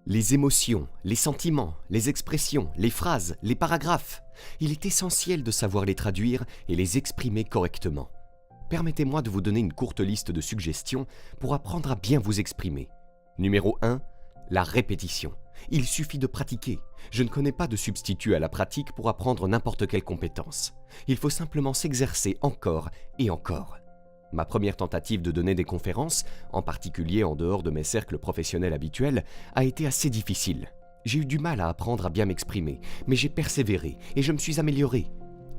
Les émotions, les sentiments, les expressions, les phrases, les paragraphes. Il est essentiel de savoir les traduire et les exprimer correctement. Permettez-moi de vous donner une courte liste de suggestions pour apprendre à bien vous exprimer. Numéro 1, la répétition. Il suffit de pratiquer. Je ne connais pas de substitut à la pratique pour apprendre n'importe quelle compétence. Il faut simplement s'exercer encore et encore. Ma première tentative de donner des conférences, en particulier en dehors de mes cercles professionnels habituels, a été assez difficile. J'ai eu du mal à apprendre à bien m'exprimer, mais j'ai persévéré et je me suis amélioré.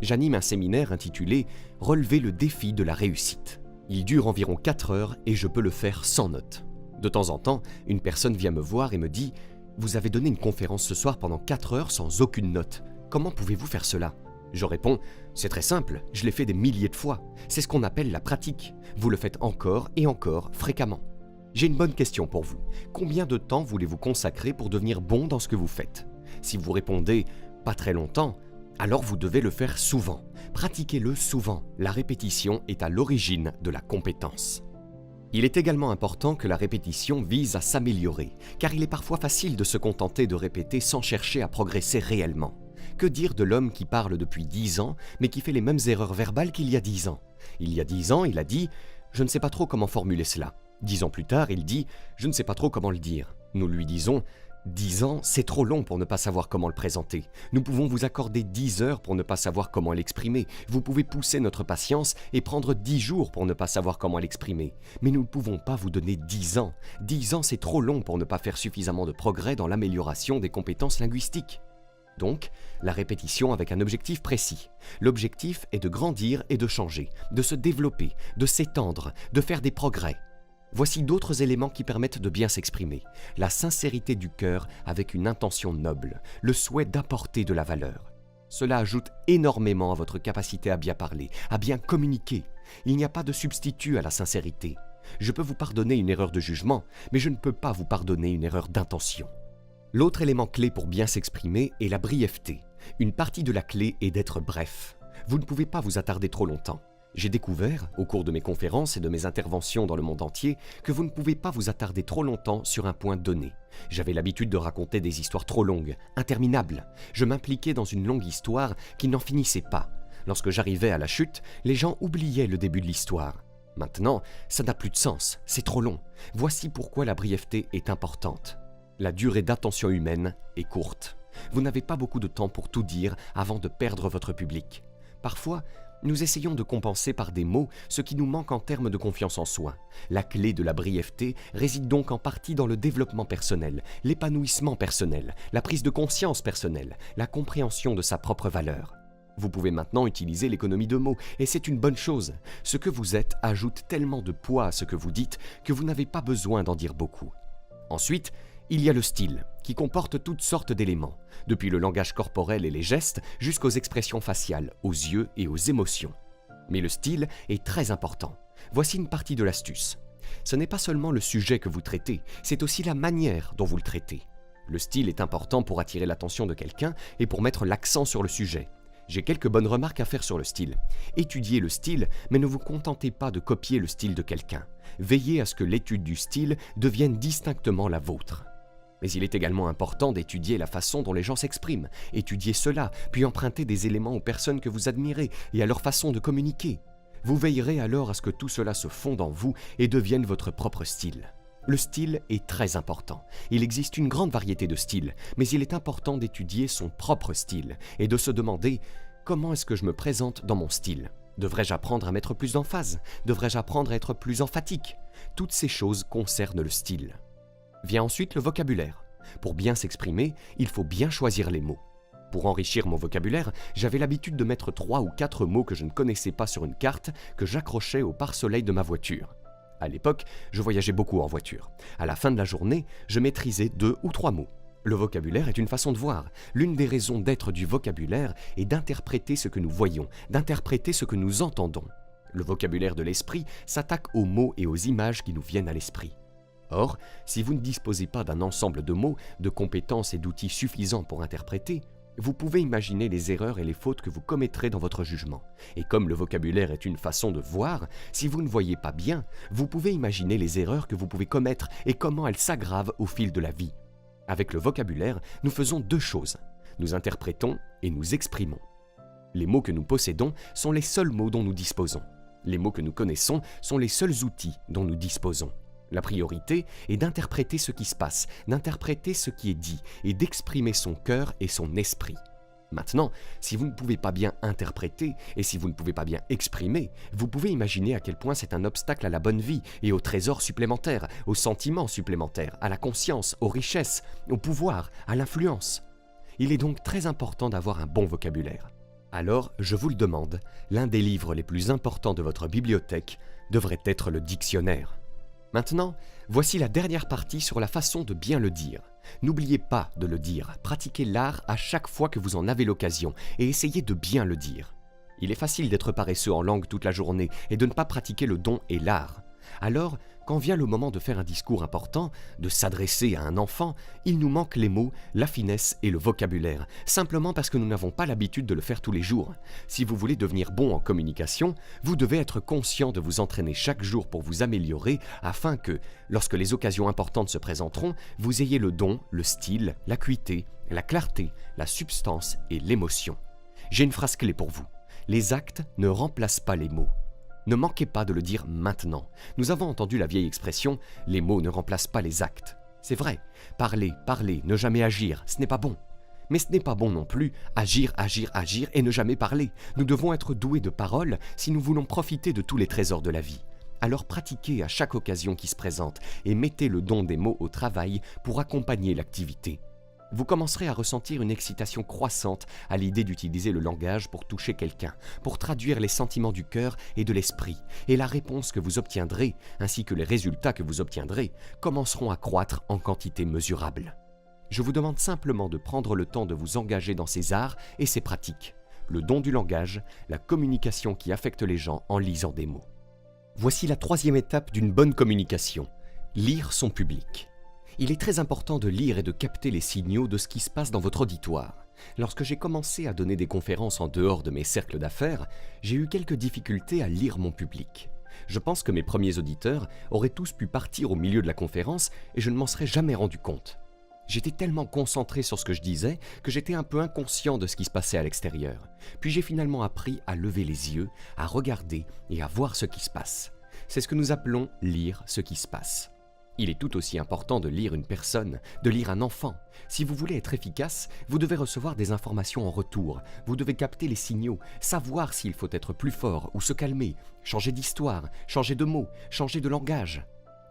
J'anime un séminaire intitulé « Relever le défi de la réussite ». Il dure environ 4 heures et je peux le faire sans notes. De temps en temps, une personne vient me voir et me dit « Vous avez donné une conférence ce soir pendant 4 heures sans aucune note. Comment pouvez-vous faire cela ?» Je réponds « C'est très simple, je l'ai fait des milliers de fois. C'est ce qu'on appelle la pratique. Vous le faites encore et encore, fréquemment. » J'ai une bonne question pour vous. Combien de temps voulez-vous consacrer pour devenir bon dans ce que vous faites? Si vous répondez « Pas très longtemps », alors vous devez le faire souvent. Pratiquez-le souvent. La répétition est à l'origine de la compétence. Il est également important que la répétition vise à s'améliorer, car il est parfois facile de se contenter de répéter sans chercher à progresser réellement. Que dire de l'homme qui parle depuis 10 ans, mais qui fait les mêmes erreurs verbales qu'il y a 10 ans? Il y a 10 ans, il a dit « Je ne sais pas trop comment formuler cela ». 10 ans plus tard, il dit « Je ne sais pas trop comment le dire ». Nous lui disons « 10 ans, c'est trop long pour ne pas savoir comment le présenter. Nous pouvons vous accorder 10 heures pour ne pas savoir comment l'exprimer. Vous pouvez pousser notre patience et prendre 10 jours pour ne pas savoir comment l'exprimer. Mais nous ne pouvons pas vous donner 10 ans. 10 ans, c'est trop long pour ne pas faire suffisamment de progrès dans l'amélioration des compétences linguistiques. » Donc, la répétition avec un objectif précis. L'objectif est de grandir et de changer, de se développer, de s'étendre, de faire des progrès. Voici d'autres éléments qui permettent de bien s'exprimer. La sincérité du cœur avec une intention noble, le souhait d'apporter de la valeur. Cela ajoute énormément à votre capacité à bien parler, à bien communiquer. Il n'y a pas de substitut à la sincérité. Je peux vous pardonner une erreur de jugement, mais je ne peux pas vous pardonner une erreur d'intention. L'autre élément clé pour bien s'exprimer est la brièveté. Une partie de la clé est d'être bref. Vous ne pouvez pas vous attarder trop longtemps. J'ai découvert, au cours de mes conférences et de mes interventions dans le monde entier, que vous ne pouvez pas vous attarder trop longtemps sur un point donné. J'avais l'habitude de raconter des histoires trop longues, interminables. Je m'impliquais dans une longue histoire qui n'en finissait pas. Lorsque j'arrivais à la chute, les gens oubliaient le début de l'histoire. Maintenant, ça n'a plus de sens, c'est trop long. Voici pourquoi la brièveté est importante. La durée d'attention humaine est courte. Vous n'avez pas beaucoup de temps pour tout dire avant de perdre votre public. Parfois, nous essayons de compenser par des mots ce qui nous manque en termes de confiance en soi. La clé de la brièveté réside donc en partie dans le développement personnel, l'épanouissement personnel, la prise de conscience personnelle, la compréhension de sa propre valeur. Vous pouvez maintenant utiliser l'économie de mots, et c'est une bonne chose. Ce que vous êtes ajoute tellement de poids à ce que vous dites que vous n'avez pas besoin d'en dire beaucoup. Ensuite, il y a le style, qui comporte toutes sortes d'éléments, depuis le langage corporel et les gestes jusqu'aux expressions faciales, aux yeux et aux émotions. Mais le style est très important. Voici une partie de l'astuce. Ce n'est pas seulement le sujet que vous traitez, c'est aussi la manière dont vous le traitez. Le style est important pour attirer l'attention de quelqu'un et pour mettre l'accent sur le sujet. J'ai quelques bonnes remarques à faire sur le style. Étudiez le style, mais ne vous contentez pas de copier le style de quelqu'un. Veillez à ce que l'étude du style devienne distinctement la vôtre. Mais il est également important d'étudier la façon dont les gens s'expriment. Étudiez cela, puis empruntez des éléments aux personnes que vous admirez et à leur façon de communiquer. Vous veillerez alors à ce que tout cela se fonde en vous et devienne votre propre style. Le style est très important. Il existe une grande variété de styles, mais il est important d'étudier son propre style et de se demander « Comment est-ce que je me présente dans mon style ? Devrais-je apprendre à mettre plus d'emphase ? Devrais-je apprendre à être plus emphatique ?» Toutes ces choses concernent le style. Vient ensuite le vocabulaire. Pour bien s'exprimer, il faut bien choisir les mots. Pour enrichir mon vocabulaire, j'avais l'habitude de mettre 3 ou 4 mots que je ne connaissais pas sur une carte que j'accrochais au pare-soleil de ma voiture. À l'époque, je voyageais beaucoup en voiture. À la fin de la journée, je maîtrisais 2 ou 3 mots. Le vocabulaire est une façon de voir. L'une des raisons d'être du vocabulaire est d'interpréter ce que nous voyons, d'interpréter ce que nous entendons. Le vocabulaire de l'esprit s'attaque aux mots et aux images qui nous viennent à l'esprit. Or, si vous ne disposez pas d'un ensemble de mots, de compétences et d'outils suffisants pour interpréter, vous pouvez imaginer les erreurs et les fautes que vous commettrez dans votre jugement. Et comme le vocabulaire est une façon de voir, si vous ne voyez pas bien, vous pouvez imaginer les erreurs que vous pouvez commettre et comment elles s'aggravent au fil de la vie. Avec le vocabulaire, nous faisons deux choses. Nous interprétons et nous exprimons. Les mots que nous possédons sont les seuls mots dont nous disposons. Les mots que nous connaissons sont les seuls outils dont nous disposons. La priorité est d'interpréter ce qui se passe, d'interpréter ce qui est dit et d'exprimer son cœur et son esprit. Maintenant, si vous ne pouvez pas bien interpréter et si vous ne pouvez pas bien exprimer, vous pouvez imaginer à quel point c'est un obstacle à la bonne vie et aux trésors supplémentaires, aux sentiments supplémentaires, à la conscience, aux richesses, au pouvoir, à l'influence. Il est donc très important d'avoir un bon vocabulaire. Alors, je vous le demande, l'un des livres les plus importants de votre bibliothèque devrait être le dictionnaire. Maintenant, voici la dernière partie sur la façon de bien le dire. N'oubliez pas de le dire, pratiquez l'art à chaque fois que vous en avez l'occasion et essayez de bien le dire. Il est facile d'être paresseux en langue toute la journée et de ne pas pratiquer le don et l'art. Alors, quand vient le moment de faire un discours important, de s'adresser à un enfant, il nous manque les mots, la finesse et le vocabulaire, simplement parce que nous n'avons pas l'habitude de le faire tous les jours. Si vous voulez devenir bon en communication, vous devez être conscient de vous entraîner chaque jour pour vous améliorer afin que, lorsque les occasions importantes se présenteront, vous ayez le don, le style, l'acuité, la clarté, la substance et l'émotion. J'ai une phrase clé pour vous. Les actes ne remplacent pas les mots. Ne manquez pas de le dire maintenant. Nous avons entendu la vieille expression « les mots ne remplacent pas les actes ». C'est vrai, parler, parler, ne jamais agir, ce n'est pas bon. Mais ce n'est pas bon non plus, agir, agir, agir et ne jamais parler. Nous devons être doués de paroles si nous voulons profiter de tous les trésors de la vie. Alors pratiquez à chaque occasion qui se présente et mettez le don des mots au travail pour accompagner l'activité. Vous commencerez à ressentir une excitation croissante à l'idée d'utiliser le langage pour toucher quelqu'un, pour traduire les sentiments du cœur et de l'esprit, et la réponse que vous obtiendrez, ainsi que les résultats que vous obtiendrez, commenceront à croître en quantité mesurable. Je vous demande simplement de prendre le temps de vous engager dans ces arts et ces pratiques, le don du langage, la communication qui affecte les gens en lisant des mots. Voici la troisième étape d'une bonne communication, lire son public. Il est très important de lire et de capter les signaux de ce qui se passe dans votre auditoire. Lorsque j'ai commencé à donner des conférences en dehors de mes cercles d'affaires, j'ai eu quelques difficultés à lire mon public. Je pense que mes premiers auditeurs auraient tous pu partir au milieu de la conférence et je ne m'en serais jamais rendu compte. J'étais tellement concentré sur ce que je disais que j'étais un peu inconscient de ce qui se passait à l'extérieur. Puis j'ai finalement appris à lever les yeux, à regarder et à voir ce qui se passe. C'est ce que nous appelons lire ce qui se passe. Il est tout aussi important de lire une personne, de lire un enfant. Si vous voulez être efficace, vous devez recevoir des informations en retour. Vous devez capter les signaux, savoir s'il faut être plus fort ou se calmer, changer d'histoire, changer de mots, changer de langage.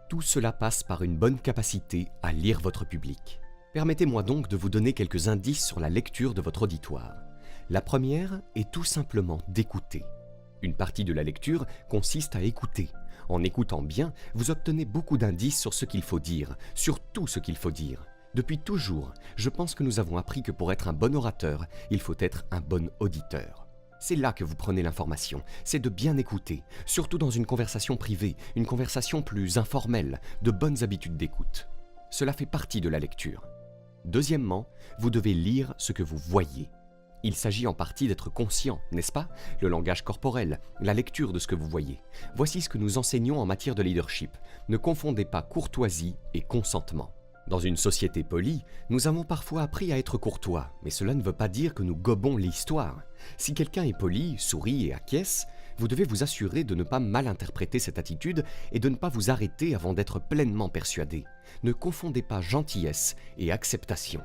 Tout cela passe par une bonne capacité à lire votre public. Permettez-moi donc de vous donner quelques indices sur la lecture de votre auditoire. La première est tout simplement d'écouter. Une partie de la lecture consiste à écouter. En écoutant bien, vous obtenez beaucoup d'indices sur ce qu'il faut dire, sur tout ce qu'il faut dire. Depuis toujours, je pense que nous avons appris que pour être un bon orateur, il faut être un bon auditeur. C'est là que vous prenez l'information, c'est de bien écouter, surtout dans une conversation privée, une conversation plus informelle, de bonnes habitudes d'écoute. Cela fait partie de la lecture. Deuxièmement, vous devez lire ce que vous voyez. Il s'agit en partie d'être conscient, n'est-ce pas? Le langage corporel, la lecture de ce que vous voyez. Voici ce que nous enseignons en matière de leadership. Ne confondez pas courtoisie et consentement. Dans une société polie, nous avons parfois appris à être courtois, mais cela ne veut pas dire que nous gobons l'histoire. Si quelqu'un est poli, sourit et acquiesce, vous devez vous assurer de ne pas mal interpréter cette attitude et de ne pas vous arrêter avant d'être pleinement persuadé. Ne confondez pas gentillesse et acceptation.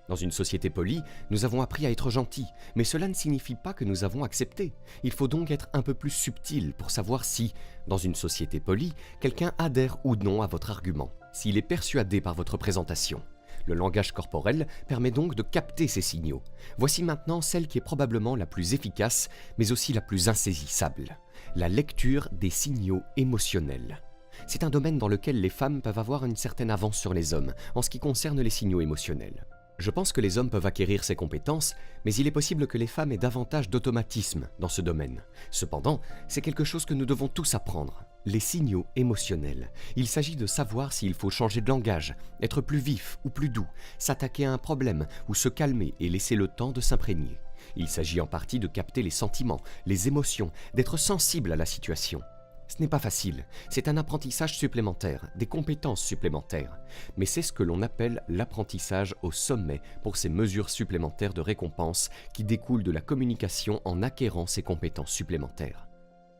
Dans une société polie, nous avons appris à être gentils, mais cela ne signifie pas que nous avons accepté. Il faut donc être un peu plus subtil pour savoir si, dans une société polie, quelqu'un adhère ou non à votre argument, s'il est persuadé par votre présentation. Le langage corporel permet donc de capter ces signaux. Voici maintenant celle qui est probablement la plus efficace, mais aussi la plus insaisissable. La lecture des signaux émotionnels. C'est un domaine dans lequel les femmes peuvent avoir une certaine avance sur les hommes, en ce qui concerne les signaux émotionnels. Je pense que les hommes peuvent acquérir ces compétences, mais il est possible que les femmes aient davantage d'automatisme dans ce domaine. Cependant, c'est quelque chose que nous devons tous apprendre. Les signaux émotionnels. Il s'agit de savoir s'il faut changer de langage, être plus vif ou plus doux, s'attaquer à un problème ou se calmer et laisser le temps de s'imprégner. Il s'agit en partie de capter les sentiments, les émotions, d'être sensible à la situation. Ce n'est pas facile, c'est un apprentissage supplémentaire, des compétences supplémentaires. Mais c'est ce que l'on appelle l'apprentissage au sommet pour ces mesures supplémentaires de récompense qui découlent de la communication en acquérant ces compétences supplémentaires.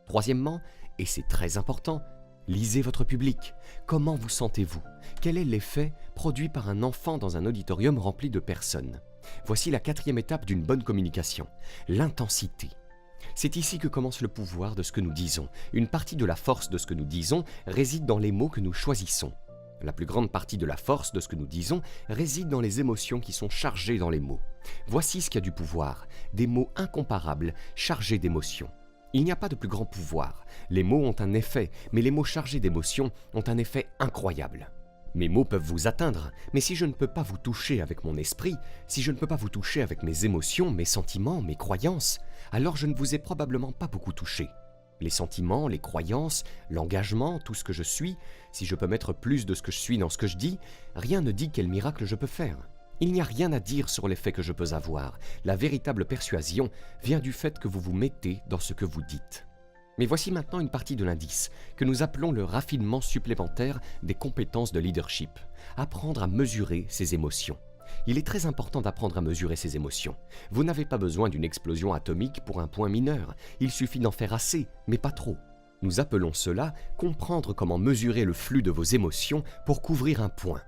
Troisièmement, et c'est très important, lisez votre public. Comment vous sentez-vous? Quel est l'effet produit par un enfant dans un auditorium rempli de personnes? Voici la quatrième étape d'une bonne communication, l'intensité. C'est ici que commence le pouvoir de ce que nous disons. Une partie de la force de ce que nous disons réside dans les mots que nous choisissons. La plus grande partie de la force de ce que nous disons réside dans les émotions qui sont chargées dans les mots. Voici ce qui a du pouvoir, des mots incomparables, chargés d'émotions. Il n'y a pas de plus grand pouvoir. Les mots ont un effet, mais les mots chargés d'émotions ont un effet incroyable. Mes mots peuvent vous atteindre, mais si je ne peux pas vous toucher avec mon esprit, si je ne peux pas vous toucher avec mes émotions, mes sentiments, mes croyances, alors je ne vous ai probablement pas beaucoup touché. Les sentiments, les croyances, l'engagement, tout ce que je suis, si je peux mettre plus de ce que je suis dans ce que je dis, rien ne dit quel miracle je peux faire. Il n'y a rien à dire sur l'effet que je peux avoir. La véritable persuasion vient du fait que vous vous mettez dans ce que vous dites. Mais voici maintenant une partie de l'indice, que nous appelons le raffinement supplémentaire des compétences de leadership. Apprendre à mesurer ses émotions. Il est très important d'apprendre à mesurer ses émotions. Vous n'avez pas besoin d'une explosion atomique pour un point mineur. Il suffit d'en faire assez, mais pas trop. Nous appelons cela comprendre comment mesurer le flux de vos émotions pour couvrir un point.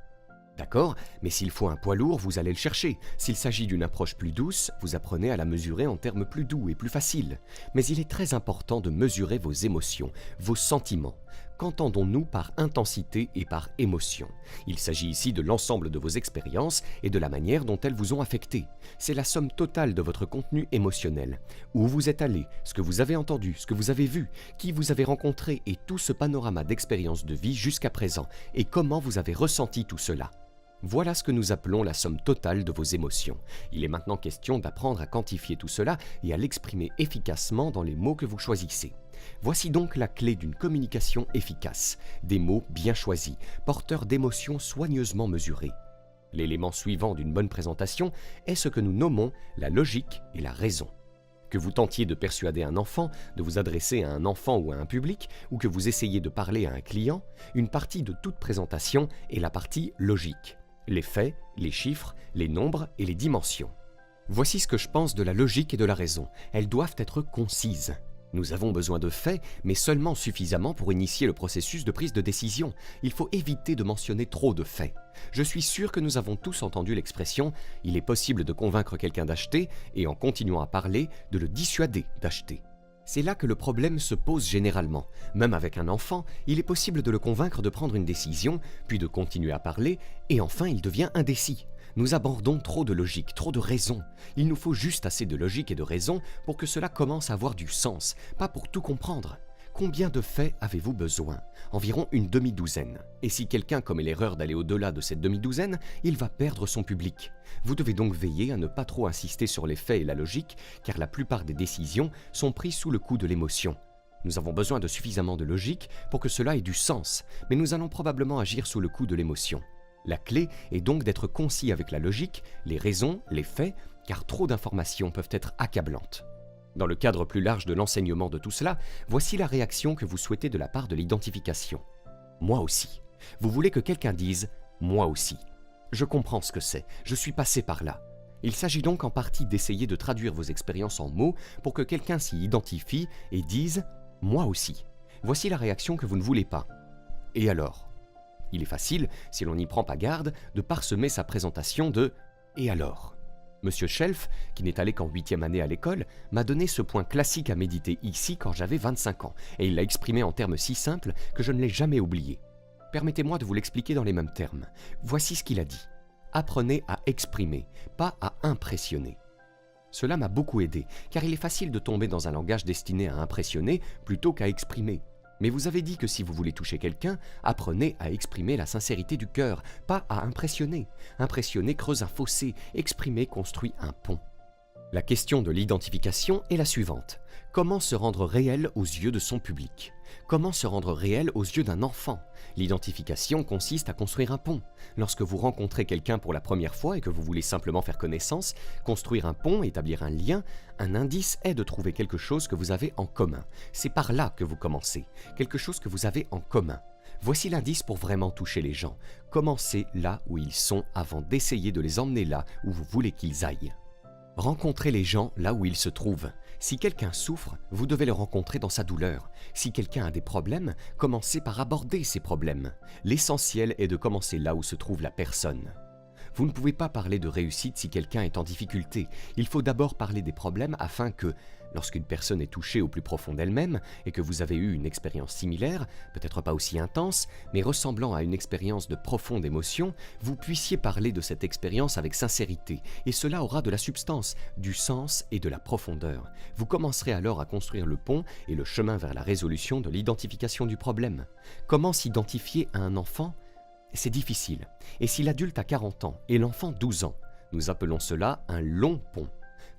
D'accord? Mais s'il faut un poids lourd, vous allez le chercher. S'il s'agit d'une approche plus douce, vous apprenez à la mesurer en termes plus doux et plus faciles. Mais il est très important de mesurer vos émotions, vos sentiments. Qu'entendons-nous par intensité et par émotion? Il s'agit ici de l'ensemble de vos expériences et de la manière dont elles vous ont affecté. C'est la somme totale de votre contenu émotionnel. Où vous êtes allé, ce que vous avez entendu, ce que vous avez vu, qui vous avez rencontré et tout ce panorama d'expériences de vie jusqu'à présent et comment vous avez ressenti tout cela. Voilà ce que nous appelons la somme totale de vos émotions. Il est maintenant question d'apprendre à quantifier tout cela et à l'exprimer efficacement dans les mots que vous choisissez. Voici donc la clé d'une communication efficace. Des mots bien choisis, porteurs d'émotions soigneusement mesurées. L'élément suivant d'une bonne présentation est ce que nous nommons la logique et la raison. Que vous tentiez de persuader un enfant, de vous adresser à un enfant ou à un public, ou que vous essayiez de parler à un client, une partie de toute présentation est la partie logique. Les faits, les chiffres, les nombres et les dimensions. Voici ce que je pense de la logique et de la raison. Elles doivent être concises. Nous avons besoin de faits, mais seulement suffisamment pour initier le processus de prise de décision. Il faut éviter de mentionner trop de faits. Je suis sûr que nous avons tous entendu l'expression « il est possible de convaincre quelqu'un d'acheter » et en continuant à parler, de le dissuader d'acheter. C'est là que le problème se pose généralement. Même avec un enfant, il est possible de le convaincre de prendre une décision, puis de continuer à parler, et enfin il devient indécis. Nous abordons trop de logique, trop de raison. Il nous faut juste assez de logique et de raison pour que cela commence à avoir du sens, pas pour tout comprendre. Combien de faits avez-vous besoin? Environ une demi-douzaine. Et si quelqu'un commet l'erreur d'aller au-delà de cette demi-douzaine, il va perdre son public. Vous devez donc veiller à ne pas trop insister sur les faits et la logique, car la plupart des décisions sont prises sous le coup de l'émotion. Nous avons besoin de suffisamment de logique pour que cela ait du sens, mais nous allons probablement agir sous le coup de l'émotion. La clé est donc d'être concis avec la logique, les raisons, les faits, car trop d'informations peuvent être accablantes. Dans le cadre plus large de l'enseignement de tout cela, voici la réaction que vous souhaitez de la part de l'identification. Moi aussi. Vous voulez que quelqu'un dise « moi aussi ». Je comprends ce que c'est, je suis passé par là. Il s'agit donc en partie d'essayer de traduire vos expériences en mots pour que quelqu'un s'y identifie et dise « moi aussi ». Voici la réaction que vous ne voulez pas. Et alors? Il est facile, si l'on n'y prend pas garde, de parsemer sa présentation de « et alors ?» Monsieur Schelf, qui n'est allé qu'en 8e année à l'école, m'a donné ce point classique à méditer ici quand j'avais 25 ans, et il l'a exprimé en termes si simples que je ne l'ai jamais oublié. Permettez-moi de vous l'expliquer dans les mêmes termes. Voici ce qu'il a dit. Apprenez à exprimer, pas à impressionner. Cela m'a beaucoup aidé, car il est facile de tomber dans un langage destiné à impressionner plutôt qu'à exprimer. Mais vous avez dit que si vous voulez toucher quelqu'un, apprenez à exprimer la sincérité du cœur, pas à impressionner. Impressionner creuse un fossé, exprimer construit un pont. La question de l'identification est la suivante. Comment se rendre réel aux yeux de son public? Comment se rendre réel aux yeux d'un enfant? L'identification consiste à construire un pont. Lorsque vous rencontrez quelqu'un pour la première fois et que vous voulez simplement faire connaissance, construire un pont, établir un lien, un indice est de trouver quelque chose que vous avez en commun. C'est par là que vous commencez, quelque chose que vous avez en commun. Voici l'indice pour vraiment toucher les gens. Commencez là où ils sont avant d'essayer de les emmener là où vous voulez qu'ils aillent. Rencontrez les gens là où ils se trouvent. Si quelqu'un souffre, vous devez le rencontrer dans sa douleur. Si quelqu'un a des problèmes, commencez par aborder ces problèmes. L'essentiel est de commencer là où se trouve la personne. Vous ne pouvez pas parler de réussite si quelqu'un est en difficulté. Il faut d'abord parler des problèmes afin que, lorsqu'une personne est touchée au plus profond d'elle-même et que vous avez eu une expérience similaire, peut-être pas aussi intense, mais ressemblant à une expérience de profonde émotion, vous puissiez parler de cette expérience avec sincérité, et cela aura de la substance, du sens et de la profondeur. Vous commencerez alors à construire le pont et le chemin vers la résolution de l'identification du problème. Comment s'identifier à un enfant ? C'est difficile. Et si l'adulte a 40 ans et l'enfant 12 ans, nous appelons cela un long pont.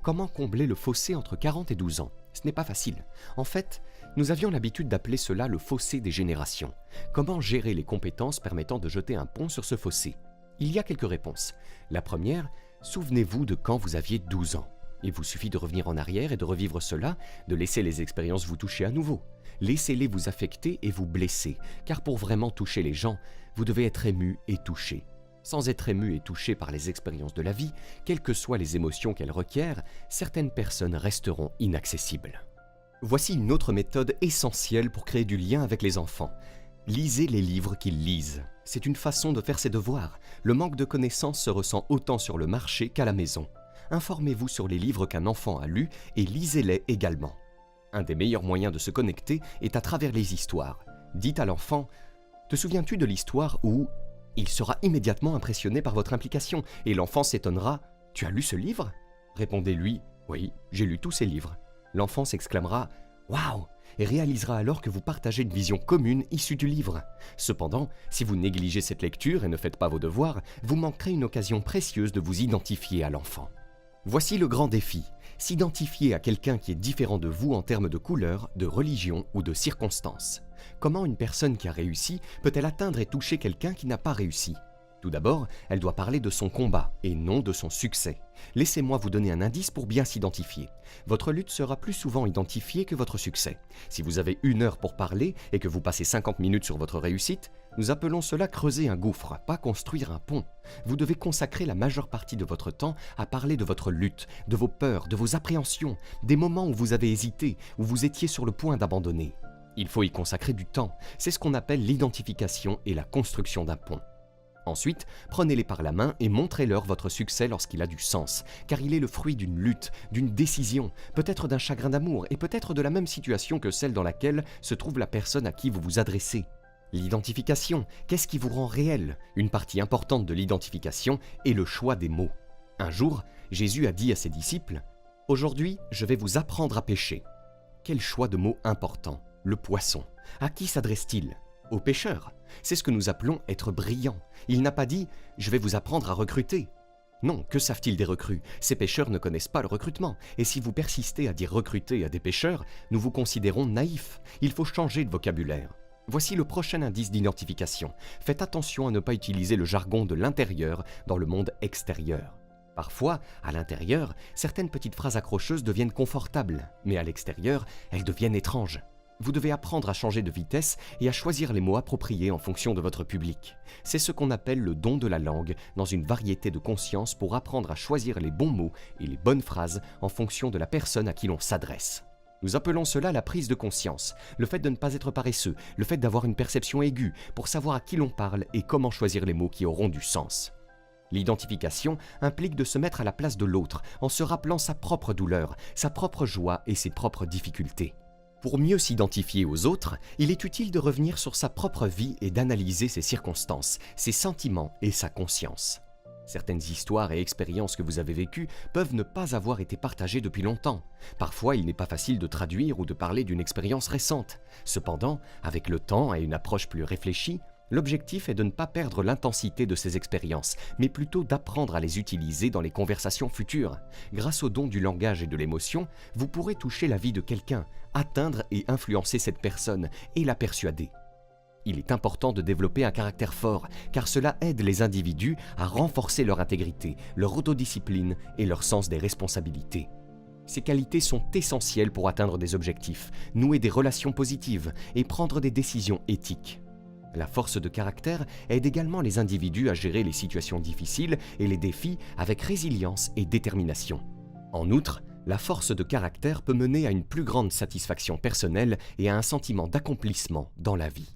Comment combler le fossé entre 40 et 12 ans? Ce n'est pas facile. En fait, nous avions l'habitude d'appeler cela le fossé des générations. Comment gérer les compétences permettant de jeter un pont sur ce fossé? Il y a quelques réponses. La première, souvenez-vous de quand vous aviez 12 ans. Il vous suffit de revenir en arrière et de revivre cela, de laisser les expériences vous toucher à nouveau. Laissez-les vous affecter et vous blesser, car pour vraiment toucher les gens, vous devez être ému et touché. Sans être ému et touché par les expériences de la vie, quelles que soient les émotions qu'elles requièrent, certaines personnes resteront inaccessibles. Voici une autre méthode essentielle pour créer du lien avec les enfants. Lisez les livres qu'ils lisent. C'est une façon de faire ses devoirs. Le manque de connaissances se ressent autant sur le marché qu'à la maison. Informez-vous sur les livres qu'un enfant a lus et lisez-les également. Un des meilleurs moyens de se connecter est à travers les histoires. Dites à l'enfant « Te souviens-tu de l'histoire où… » Il sera immédiatement impressionné par votre implication et l'enfant s'étonnera « Tu as lu ce livre ?» Répondez-lui « Oui, j'ai lu tous ces livres. » L'enfant s'exclamera « Waouh !» et réalisera alors que vous partagez une vision commune issue du livre. Cependant, si vous négligez cette lecture et ne faites pas vos devoirs, vous manquerez une occasion précieuse de vous identifier à l'enfant. Voici le grand défi, s'identifier à quelqu'un qui est différent de vous en termes de couleur, de religion ou de circonstances. Comment une personne qui a réussi peut-elle atteindre et toucher quelqu'un qui n'a pas réussi? Tout d'abord, elle doit parler de son combat et non de son succès. Laissez-moi vous donner un indice pour bien s'identifier. Votre lutte sera plus souvent identifiée que votre succès. Si vous avez 1 heure pour parler et que vous passez 50 minutes sur votre réussite, nous appelons cela creuser un gouffre, pas construire un pont. Vous devez consacrer la majeure partie de votre temps à parler de votre lutte, de vos peurs, de vos appréhensions, des moments où vous avez hésité, où vous étiez sur le point d'abandonner. Il faut y consacrer du temps. C'est ce qu'on appelle l'identification et la construction d'un pont. Ensuite, prenez-les par la main et montrez-leur votre succès lorsqu'il a du sens, car il est le fruit d'une lutte, d'une décision, peut-être d'un chagrin d'amour et peut-être de la même situation que celle dans laquelle se trouve la personne à qui vous vous adressez. L'identification, qu'est-ce qui vous rend réel? Une partie importante de l'identification est le choix des mots. Un jour, Jésus a dit à ses disciples « Aujourd'hui, je vais vous apprendre à pêcher ». Quel choix de mots important! Le poisson. À qui s'adresse-t-il? Aux pêcheurs. C'est ce que nous appelons être brillant. Il n'a pas dit « je vais vous apprendre à recruter ». Non, que savent-ils des recrues? Ces pêcheurs ne connaissent pas le recrutement. Et si vous persistez à dire recruter à des pêcheurs, nous vous considérons naïfs. Il faut changer de vocabulaire. Voici le prochain indice d'identification. Faites attention à ne pas utiliser le jargon de l'intérieur dans le monde extérieur. Parfois, à l'intérieur, certaines petites phrases accrocheuses deviennent confortables, mais à l'extérieur, elles deviennent étranges. Vous devez apprendre à changer de vitesse et à choisir les mots appropriés en fonction de votre public. C'est ce qu'on appelle le don de la langue dans une variété de conscience pour apprendre à choisir les bons mots et les bonnes phrases en fonction de la personne à qui l'on s'adresse. Nous appelons cela la prise de conscience, le fait de ne pas être paresseux, le fait d'avoir une perception aiguë pour savoir à qui l'on parle et comment choisir les mots qui auront du sens. L'identification implique de se mettre à la place de l'autre en se rappelant sa propre douleur, sa propre joie et ses propres difficultés. Pour mieux s'identifier aux autres, il est utile de revenir sur sa propre vie et d'analyser ses circonstances, ses sentiments et sa conscience. Certaines histoires et expériences que vous avez vécues peuvent ne pas avoir été partagées depuis longtemps. Parfois, il n'est pas facile de traduire ou de parler d'une expérience récente. Cependant, avec le temps et une approche plus réfléchie, L'objectif est de ne pas perdre l'intensité de ces expériences, mais plutôt d'apprendre à les utiliser dans les conversations futures. Grâce au don du langage et de l'émotion, vous pourrez toucher la vie de quelqu'un, atteindre et influencer cette personne et la persuader. Il est important de développer un caractère fort, car cela aide les individus à renforcer leur intégrité, leur autodiscipline et leur sens des responsabilités. Ces qualités sont essentielles pour atteindre des objectifs, nouer des relations positives et prendre des décisions éthiques. La force de caractère aide également les individus à gérer les situations difficiles et les défis avec résilience et détermination. En outre, la force de caractère peut mener à une plus grande satisfaction personnelle et à un sentiment d'accomplissement dans la vie.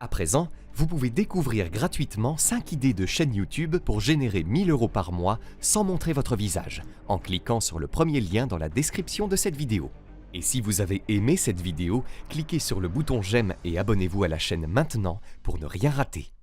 À présent, vous pouvez découvrir gratuitement 5 idées de chaîne YouTube pour générer 1 000 € par mois sans montrer votre visage, en cliquant sur le premier lien dans la description de cette vidéo. Et si vous avez aimé cette vidéo, cliquez sur le bouton j'aime et abonnez-vous à la chaîne maintenant pour ne rien rater.